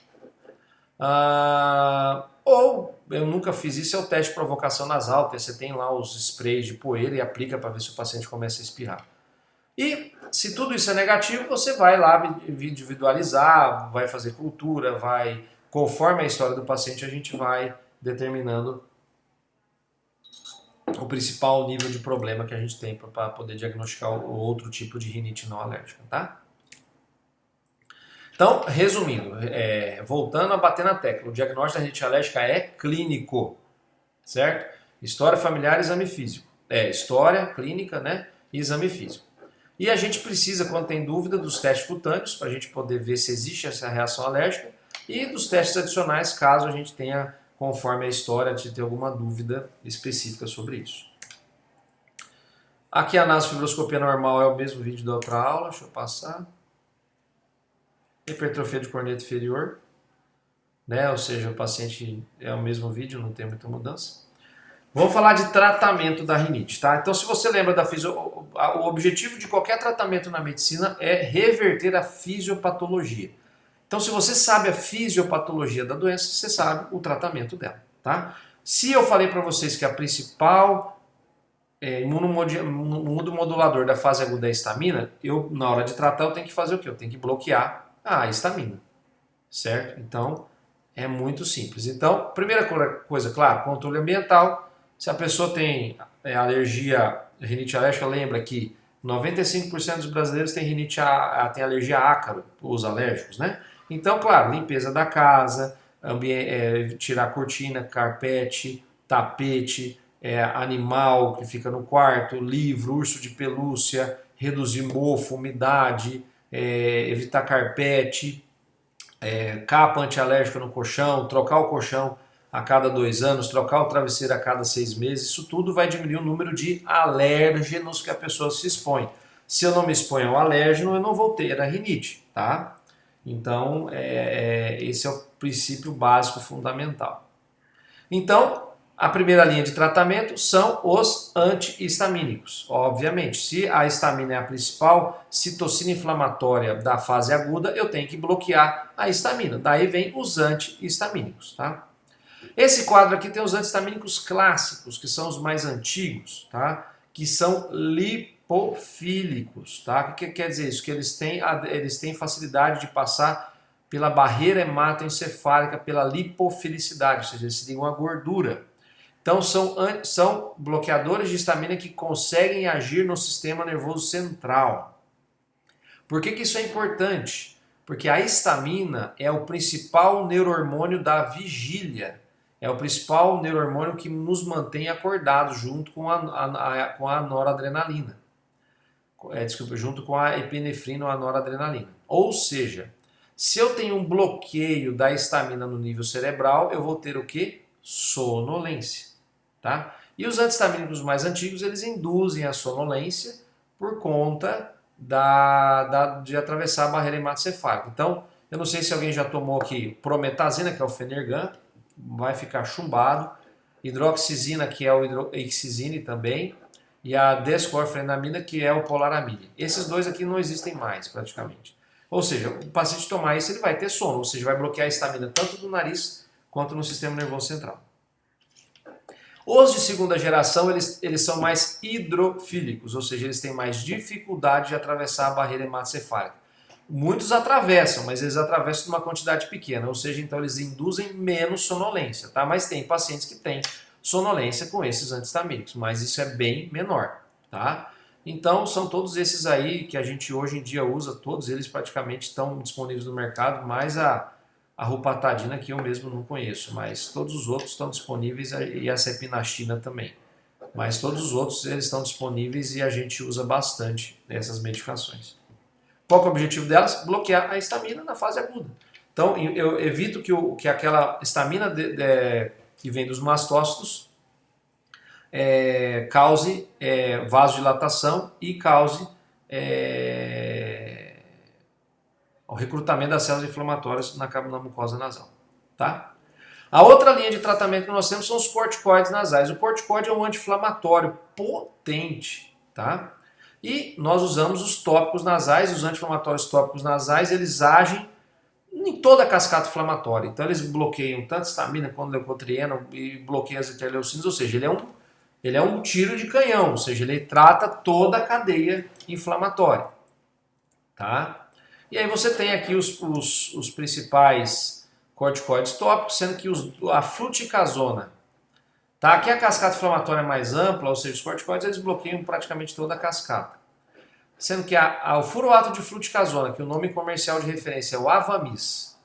[SPEAKER 1] Ou, eu nunca fiz isso, é o teste de provocação nasal, que você tem lá os sprays de poeira e aplica para ver se o paciente começa a espirrar. E se tudo isso é negativo, você vai lá individualizar, vai fazer cultura, conforme a história do paciente, a gente vai determinando o principal nível de problema que a gente tem para poder diagnosticar o outro tipo de rinite não alérgica, tá? Então, resumindo, voltando a bater na tecla, o diagnóstico da rinite alérgica é clínico, certo? História familiar, exame físico. História, clínica, né? E exame físico. E a gente precisa, quando tem dúvida, dos testes cutâneos, para a gente poder ver se existe essa reação alérgica, e dos testes adicionais, caso a gente tenha, conforme a história, de ter alguma dúvida específica sobre isso. Aqui a nasofibroscopia normal é o mesmo vídeo da outra aula, deixa eu passar. Hipertrofia de corneta inferior, né? Ou seja, o paciente é o mesmo vídeo, não tem muita mudança. Vamos falar de tratamento da rinite, tá? Então, se você lembra o objetivo de qualquer tratamento na medicina é reverter a fisiopatologia. Então, se você sabe a fisiopatologia da doença, você sabe o tratamento dela, tá? Se eu falei para vocês que a principal imunomodulador da fase aguda é a histamina, na hora de tratar, eu tenho que fazer o quê? Eu tenho que bloquear a histamina, certo? Então, é muito simples. Então, primeira coisa, claro, controle ambiental. Se a pessoa tem alergia, rinite alérgica, lembra que 95% dos brasileiros têm tem alergia a ácaro, os alérgicos, né? Então, claro, limpeza da casa, tirar cortina, carpete, tapete, animal que fica no quarto, livro, urso de pelúcia, reduzir mofo, umidade, evitar carpete, capa antialérgica no colchão, trocar o colchão a cada 2 anos, trocar o travesseiro a cada 6 meses, isso tudo vai diminuir o número de alérgenos que a pessoa se expõe. Se eu não me exponho ao alérgeno, eu não vou ter a rinite, tá? Então, esse é o princípio básico fundamental. Então, a primeira linha de tratamento são os antihistamínicos. Obviamente, se a histamina é a principal citocina inflamatória da fase aguda, eu tenho que bloquear a histamina. Daí vem os antihistamínicos, tá? Esse quadro aqui tem os antihistamínicos clássicos, que são os mais antigos, tá? Que são lipofílicos, tá? O que quer dizer isso? Que eles têm facilidade de passar pela barreira hematoencefálica, pela lipofilicidade, ou seja, eles ligam a gordura. Então são bloqueadores de histamina que conseguem agir no sistema nervoso central. Por que isso é importante? Porque a histamina é o principal neurohormônio da vigília. É o principal neurohormônio que nos mantém acordados junto com a noradrenalina. Junto com a epinefrina ou a noradrenalina. Ou seja, se eu tenho um bloqueio da histamina no nível cerebral, eu vou ter o quê? Sonolência. Tá? E os antihistamínicos mais antigos, eles induzem a sonolência por conta de atravessar a barreira hematocefálica. Então, eu não sei se alguém já tomou aqui prometazina, que é o Fenergan, vai ficar chumbado, hidroxizina, que é o Ixizine também, e a desclorfenamina, que é o Polaramine. Esses dois aqui não existem mais, praticamente. Ou seja, o paciente tomar isso, ele vai ter sono, ou seja, vai bloquear a histamina tanto no nariz quanto no sistema nervoso central. Os de segunda geração, eles são mais hidrofílicos, ou seja, eles têm mais dificuldade de atravessar a barreira hematocefálica. Muitos atravessam, mas eles atravessam numa quantidade pequena, ou seja, então eles induzem menos sonolência, tá? Mas tem pacientes que têm sonolência com esses antihistamínicos, mas isso é bem menor, tá? Então são todos esses aí que a gente hoje em dia usa, todos eles praticamente estão disponíveis no mercado, mais a rupatadina, que eu mesmo não conheço, mas todos os outros estão disponíveis, e a cepinastina também. Mas todos os outros eles estão disponíveis e a gente usa bastante essas medicações. Qual que é o objetivo delas? Bloquear a histamina na fase aguda. Então eu evito que aquela histamina que vem dos mastócitos cause vasodilatação e cause o recrutamento das células inflamatórias na mucosa nasal. Tá? A outra linha de tratamento que nós temos são os corticoides nasais. O corticoide é um anti-inflamatório potente, tá? E nós usamos os tópicos nasais, os anti-inflamatórios tópicos nasais, eles agem em toda a cascata inflamatória. Então eles bloqueiam tanto histamina quanto leucotrieno e bloqueiam as interleucinas, ou seja, ele é um tiro de canhão, ou seja, ele trata toda a cadeia inflamatória, tá? E aí você tem aqui os principais corticoides tópicos, sendo que a fluticasona, tá? Aqui a cascata inflamatória é mais ampla, ou seja, os corticoides eles bloqueiam praticamente toda a cascata. Sendo que o furoato de fluticasona, que o nome comercial de referência é o Avamis,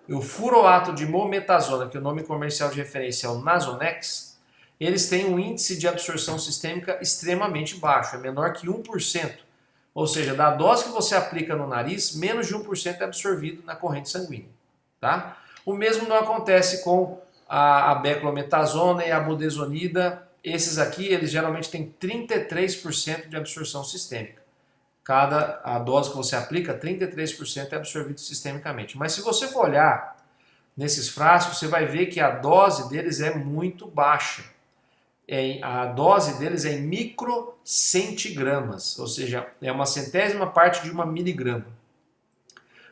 [SPEAKER 1] e o furoato de mometasona, que o nome comercial de referência é o Nasonex, eles têm um índice de absorção sistêmica extremamente baixo, é menor que 1%. Ou seja, da dose que você aplica no nariz, menos de 1% é absorvido na corrente sanguínea. Tá? O mesmo não acontece com a beclometasona e a budesonida. Esses aqui, eles geralmente têm 33% de absorção sistêmica. A dose que você aplica, 33% é absorvido sistemicamente. Mas se você for olhar nesses frascos, você vai ver que a dose deles é muito baixa. A dose deles é em microcentigramas, ou seja, é uma centésima parte de uma miligrama.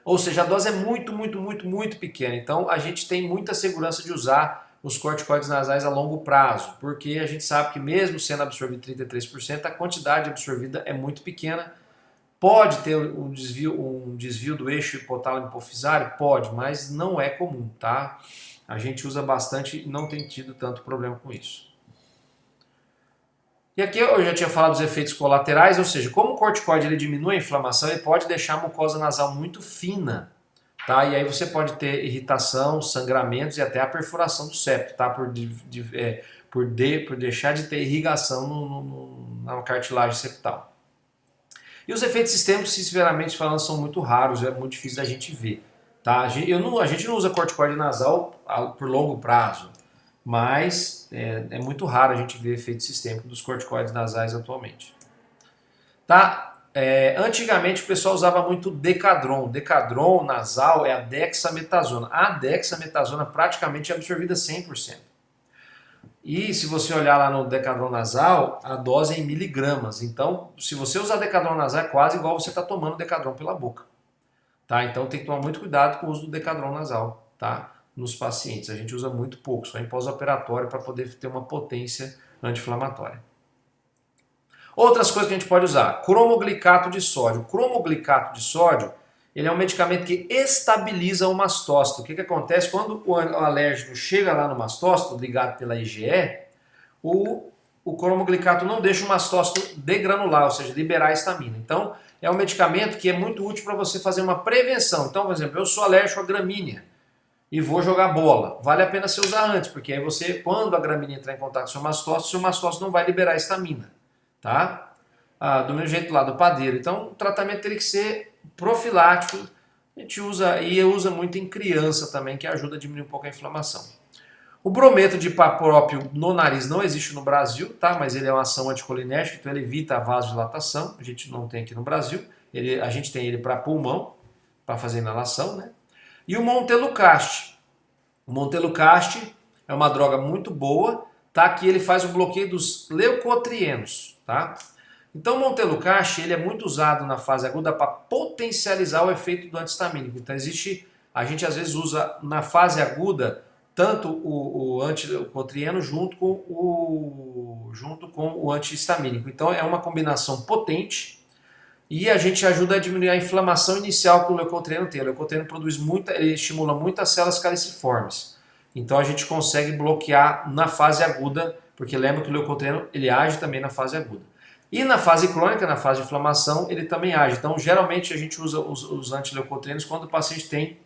[SPEAKER 1] Ou seja, a dose é muito, muito, muito, muito pequena. Então a gente tem muita segurança de usar os corticoides nasais a longo prazo, porque a gente sabe que mesmo sendo absorvido 33%, a quantidade absorvida é muito pequena. Pode ter um desvio do eixo hipotálamo hipofisário? Pode, mas não é comum, tá? A gente usa bastante e não tem tido tanto problema com isso. E aqui eu já tinha falado dos efeitos colaterais, ou seja, como o corticoide ele diminui a inflamação, ele pode deixar a mucosa nasal muito fina, tá? E aí você pode ter irritação, sangramentos e até a perfuração do septo, tá? Por deixar de ter irrigação na cartilagem septal. E os efeitos sistêmicos, sinceramente falando, são muito raros, é muito difícil da gente ver, tá? A gente não usa corticoide nasal por longo prazo. Mas é muito raro a gente ver efeito sistêmico dos corticoides nasais atualmente. Tá? Antigamente o pessoal usava muito Decadron. Decadron nasal é a dexametasona. A dexametasona praticamente é absorvida 100%. E se você olhar lá no Decadron nasal, a dose é em miligramas. Então, se você usar Decadron nasal, é quase igual você está tomando Decadron pela boca. Tá? Então tem que tomar muito cuidado com o uso do Decadron nasal, tá? Nos pacientes. A gente usa muito pouco, só em pós-operatório para poder ter uma potência anti-inflamatória. Outras coisas que a gente pode usar, cromoglicato de sódio. O cromoglicato de sódio, ele é um medicamento que estabiliza o mastócito. O que acontece quando o alérgico chega lá no mastócito, ligado pela IgE, o cromoglicato não deixa o mastócito degranular, ou seja, liberar a histamina. Então, é um medicamento que é muito útil para você fazer uma prevenção. Então, por exemplo, eu sou alérgico à gramínea e vou jogar bola. Vale a pena você usar antes, porque aí você, quando a gramínea entrar em contato com o seu mastócito não vai liberar a histamina, tá? Do mesmo jeito lá do padeiro. Então, o tratamento teria que ser profilático. A gente usa muito em criança também, que ajuda a diminuir um pouco a inflamação. O brometo de paprópio no nariz não existe no Brasil, tá? Mas ele é uma ação anticolinérgica, então ele evita a vasodilatação. A gente não tem aqui no Brasil. A gente tem ele para pulmão, para fazer inalação, né? E o Montelukast. O Montelukast é uma droga muito boa, tá? Que ele faz o bloqueio dos leucotrienos, tá? Então o Montelukast ele é muito usado na fase aguda para potencializar o efeito do antihistamínico. Então a gente às vezes usa na fase aguda tanto o antileucotrieno junto com o antihistamínico. Então é uma combinação potente. E a gente ajuda a diminuir a inflamação inicial que o leucotrieno tem. O leucotrieno ele estimula muito as células caliciformes. Então a gente consegue bloquear na fase aguda, porque lembra que o leucotrieno ele age também na fase aguda. E na fase crônica, na fase de inflamação, ele também age. Então geralmente a gente usa os antileucotrienos quando o paciente tem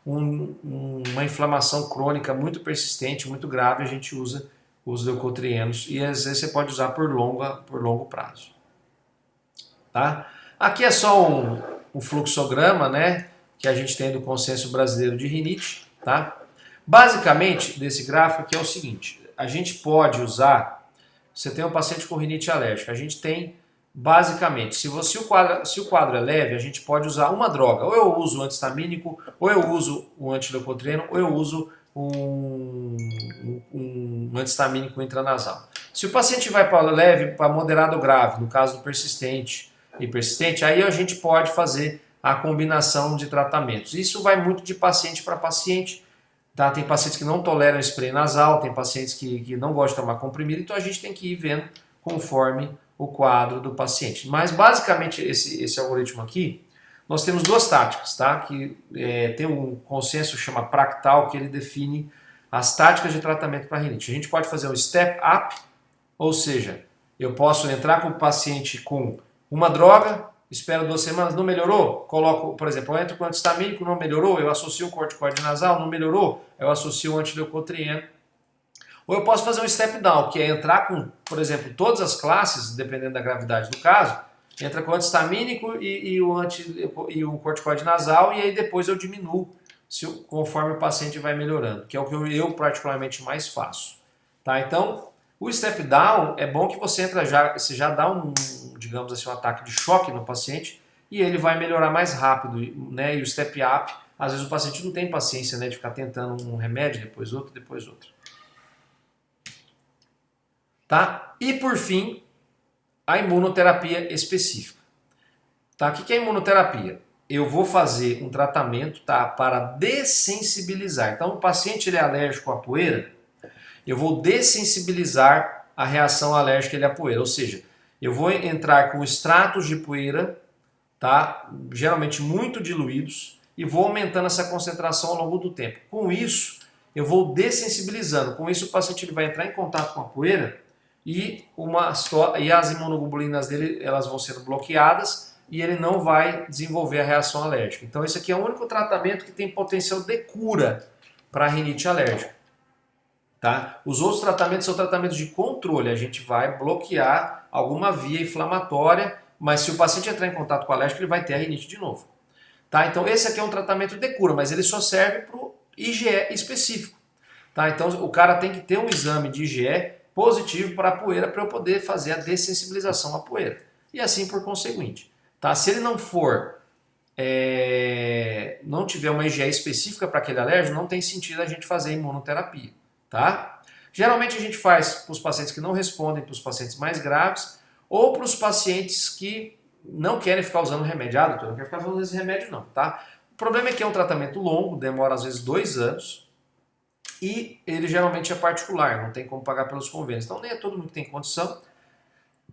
[SPEAKER 1] uma inflamação crônica muito persistente, muito grave, a gente usa os leucotrienos. E às vezes você pode usar por longo prazo. Tá? Aqui é só um fluxograma, né, que a gente tem do Consenso Brasileiro de Rinite. Tá? Basicamente, desse gráfico aqui é o seguinte, a gente pode usar você tem um paciente com rinite alérgica. A gente tem, basicamente, se o quadro é leve, a gente pode usar uma droga. Ou eu uso o antistamínico, ou eu uso o antileucotrieno, ou eu uso um antistamínico intranasal. Se o paciente vai para leve, para moderado ou grave, no caso do persistente e persistente, aí a gente pode fazer a combinação de tratamentos. Isso vai muito de paciente para paciente. Tá? Tem pacientes que não toleram spray nasal, tem pacientes que não gostam de tomar comprimido, então a gente tem que ir vendo conforme o quadro do paciente. Mas basicamente esse algoritmo aqui, nós temos duas táticas, tá? Que tem um consenso que chama Practal, que ele define as táticas de tratamento para rinite. A gente pode fazer um step up, ou seja, eu posso entrar com o paciente com uma droga, espero 2 semanas, não melhorou, coloco, por exemplo, eu entro com antistamínico, não melhorou, eu associo o corticoide nasal, não melhorou, eu associo o antileucotrieno. Ou eu posso fazer um step down, que é entrar com, por exemplo, todas as classes, dependendo da gravidade do caso, entra com o antistamínico e o corticoide nasal, e aí depois eu diminuo conforme o paciente vai melhorando, que é o que eu particularmente mais faço. Tá? Então, o step down é bom que você já dá digamos assim, um ataque de choque no paciente e ele vai melhorar mais rápido, né? E o step up, às vezes o paciente não tem paciência, né, de ficar tentando um remédio, depois outro, depois outro. Tá? E por fim, a imunoterapia específica. Tá? O que é imunoterapia? Eu vou fazer um tratamento, tá, para dessensibilizar. Então, o paciente ele é alérgico à poeira, eu vou dessensibilizar a reação alérgica à poeira. Ou seja, eu vou entrar com extratos de poeira, tá, geralmente muito diluídos, e vou aumentando essa concentração ao longo do tempo. Com isso, eu vou dessensibilizando. Com isso, o paciente ele vai entrar em contato com a poeira e as imunoglobulinas dele elas vão sendo bloqueadas e ele não vai desenvolver a reação alérgica. Então esse aqui é o único tratamento que tem potencial de cura para a rinite alérgica. Tá? Os outros tratamentos são tratamentos de controle, a gente vai bloquear alguma via inflamatória, mas se o paciente entrar em contato com o alérgico ele vai ter a rinite de novo. Tá? Então esse aqui é um tratamento de cura, mas ele só serve para o IgE específico. Tá? Então o cara tem que ter um exame de IgE positivo para a poeira para eu poder fazer a dessensibilização à poeira. E assim por conseguinte. Tá? Se ele não for, não tiver uma IgE específica para aquele alérgico, não tem sentido a gente fazer imunoterapia. Tá? Geralmente a gente faz para os pacientes que não respondem, para os pacientes mais graves, ou para os pacientes que não querem ficar usando remédio. Ah, doutor, não quero ficar usando esse remédio não. Tá? O problema é que é um tratamento longo, demora às vezes 2 anos, e ele geralmente é particular, não tem como pagar pelos convênios. Então nem é todo mundo que tem condição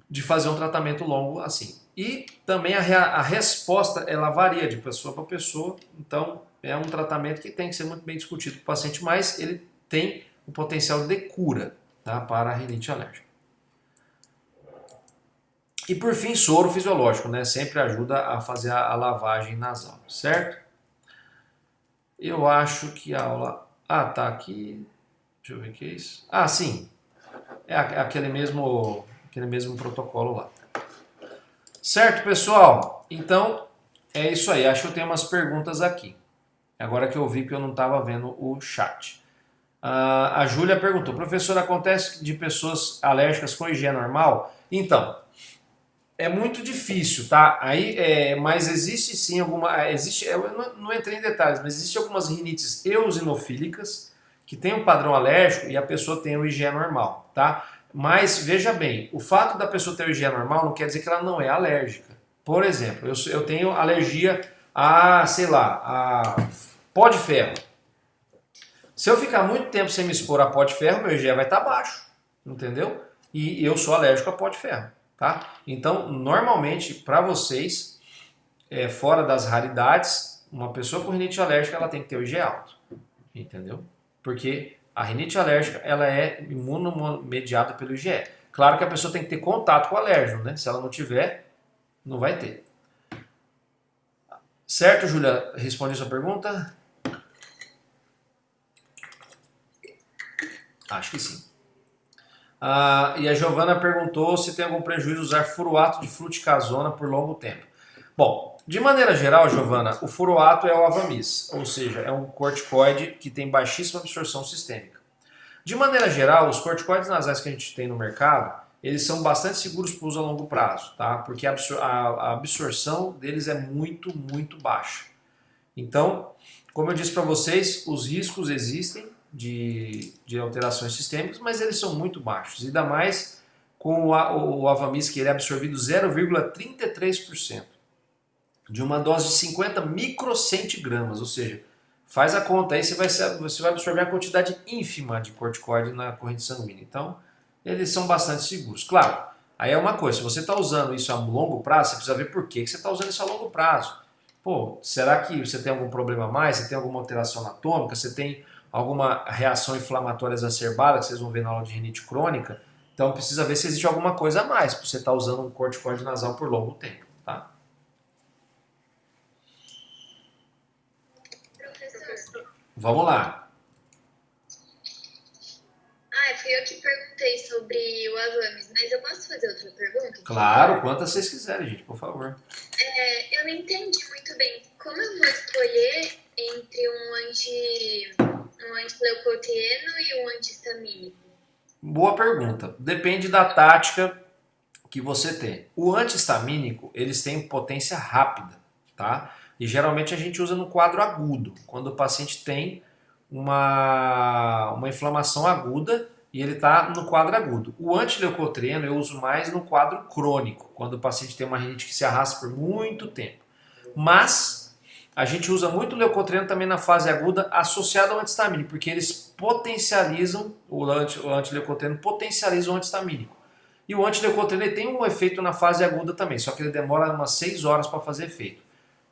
[SPEAKER 1] de fazer um tratamento longo assim. E também a resposta ela varia de pessoa para pessoa, então é um tratamento que tem que ser muito bem discutido com o paciente, mas ele tem o potencial de cura, tá, para a rinite alérgica. E por fim, soro fisiológico, né, sempre ajuda a fazer a lavagem nasal, certo? Eu acho que a aula... Ah, tá aqui. Deixa eu ver o que é isso. Ah, sim. É aquele mesmo protocolo lá. Certo, pessoal? Então, é isso aí. Acho que eu tenho umas perguntas aqui. Agora que eu vi que eu não estava vendo o chat. A Júlia perguntou, professor, acontece de pessoas alérgicas com IgE normal? Então, é muito difícil, tá? Mas existe sim eu não entrei em detalhes, mas existem algumas rinites eosinofílicas que tem um padrão alérgico e a pessoa tem o IgE normal, tá? Mas veja bem, o fato da pessoa ter o IgE normal não quer dizer que ela não é alérgica. Por exemplo, eu tenho alergia a, sei lá, a pó de ferro. Se eu ficar muito tempo sem me expor a pó de ferro, meu IgE vai estar baixo, entendeu? E eu sou alérgico a pó de ferro. Tá? Então, normalmente, para vocês, fora das raridades, uma pessoa com rinite alérgica ela tem que ter o IgE alto, entendeu? Porque a rinite alérgica ela é imunomediada pelo IgE. Claro que a pessoa tem que ter contato com o alérgeno, né? Se ela não tiver, não vai ter. Certo, Júlia? Respondi a sua pergunta? Acho que sim. E a Giovana perguntou se tem algum prejuízo usar furoato de fluticasona por longo tempo. Bom, de maneira geral, Giovana, o furoato é o Avamis, ou seja, é um corticoide que tem baixíssima absorção sistêmica. De maneira geral, os corticoides nasais que a gente tem no mercado, eles são bastante seguros para uso a longo prazo, tá? Porque a absorção deles é muito, muito baixa. Então, como eu disse para vocês, os riscos existem de alterações sistêmicas, mas eles são muito baixos. Ainda mais com o Avamys, que ele é absorvido 0,33% de uma dose de 50 microcentigramas, ou seja, faz a conta aí, você vai absorver a quantidade ínfima de corticoide na corrente sanguínea. Então, eles são bastante seguros. Claro, aí é uma coisa, se você está usando isso a longo prazo, você precisa ver por que você está usando isso a longo prazo. Pô, será que você tem algum problema a mais? Você tem alguma alteração anatômica? Você tem alguma reação inflamatória exacerbada que vocês vão ver na aula de rinite crônica? Então precisa ver se existe alguma coisa a mais para você estar usando um corticoide nasal por longo tempo, tá?
[SPEAKER 2] Professor,
[SPEAKER 1] Vamos lá.
[SPEAKER 2] fui eu que perguntei sobre o Avamis, mas eu posso fazer outra pergunta, por
[SPEAKER 1] Claro,
[SPEAKER 2] favor?
[SPEAKER 1] quantas vocês quiserem, gente, por favor.
[SPEAKER 2] Eu não entendi muito bem como eu vou escolher entre um antileucotrieno e um antihistamínico.
[SPEAKER 1] Boa pergunta. Depende da tática que você tem. O antihistamínico, eles têm potência rápida, tá? E geralmente a gente usa no quadro agudo, quando o paciente tem uma inflamação aguda e ele está no quadro agudo. O antileucotrieno eu uso mais no quadro crônico, quando o paciente tem uma rinite que se arrasta por muito tempo. Mas a gente usa muito o leucotrieno também na fase aguda associado ao antihistamínico, porque eles potencializam, o antileucotrieno potencializa o antihistamínico. E o antileucotrieno ele tem um efeito na fase aguda também, só que ele demora umas 6 horas para fazer efeito.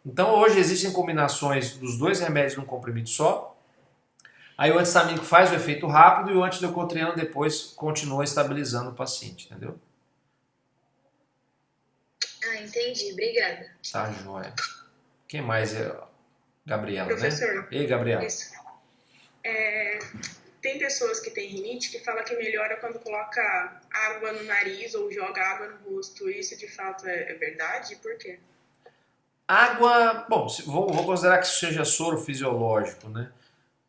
[SPEAKER 1] Então hoje existem combinações dos dois remédios num comprimido só. Aí o antihistamínico faz o efeito rápido e o antileucotrieno depois continua estabilizando o paciente, entendeu?
[SPEAKER 2] Entendi. Obrigada.
[SPEAKER 1] Tá, joia. Quem mais é? Gabriela,
[SPEAKER 3] Professor,
[SPEAKER 1] né? Ei, Gabriela.
[SPEAKER 3] isso. Tem pessoas que têm rinite que falam que melhora quando coloca água no nariz ou joga água no rosto. Isso de fato é verdade? Por quê?
[SPEAKER 1] Água, bom, vou considerar que isso seja soro fisiológico, né?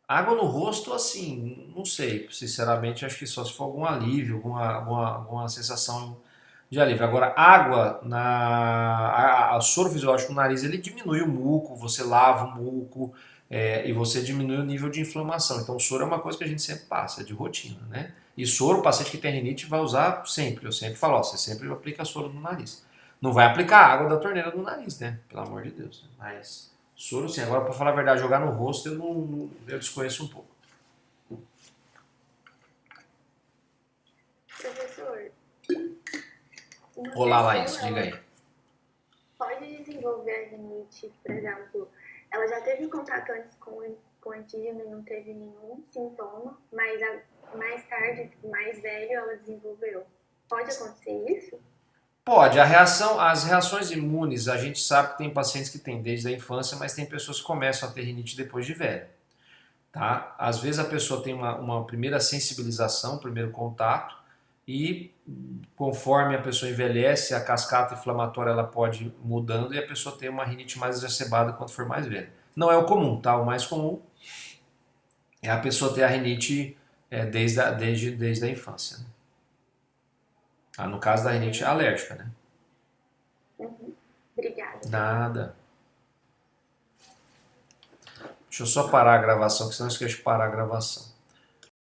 [SPEAKER 1] Água no rosto, assim, não sei, sinceramente, acho que só se for algum alívio, alguma sensação de alívio. Agora, água a soro fisiológico no nariz, ele diminui o muco, você lava o muco e você diminui o nível de inflamação. Então, o soro é uma coisa que a gente sempre passa, é de rotina, né? E soro, o paciente que tem rinite vai usar sempre. Eu sempre falo, ó, você sempre aplica soro no nariz. Não vai aplicar água da torneira no nariz, né? Pelo amor de Deus. Mas soro sim. Agora, para falar a verdade, jogar no rosto eu desconheço um pouco.
[SPEAKER 4] Professor,
[SPEAKER 1] Olá,
[SPEAKER 4] uma
[SPEAKER 1] Laís,
[SPEAKER 4] pessoa
[SPEAKER 1] diga aí.
[SPEAKER 4] pode desenvolver a rinite, por exemplo, ela já teve contato antes com antígeno e não teve nenhum sintoma, mas mais tarde, mais velho, ela desenvolveu. Pode acontecer isso?
[SPEAKER 1] Pode, as reações imunes, a gente sabe que tem pacientes que têm desde a infância, mas tem pessoas que começam a ter rinite depois de velho. Tá? Às vezes a pessoa tem uma primeira sensibilização, um primeiro contato, e conforme a pessoa envelhece, a cascata inflamatória ela pode ir mudando e a pessoa tem uma rinite mais exacerbada quando for mais velha. Não é o comum, tá? O mais comum é a pessoa ter a rinite desde a infância. Né? No caso da rinite alérgica, né?
[SPEAKER 4] Uhum. Obrigada.
[SPEAKER 1] Nada. Deixa eu só parar a gravação, que senão eu esqueço de parar a gravação.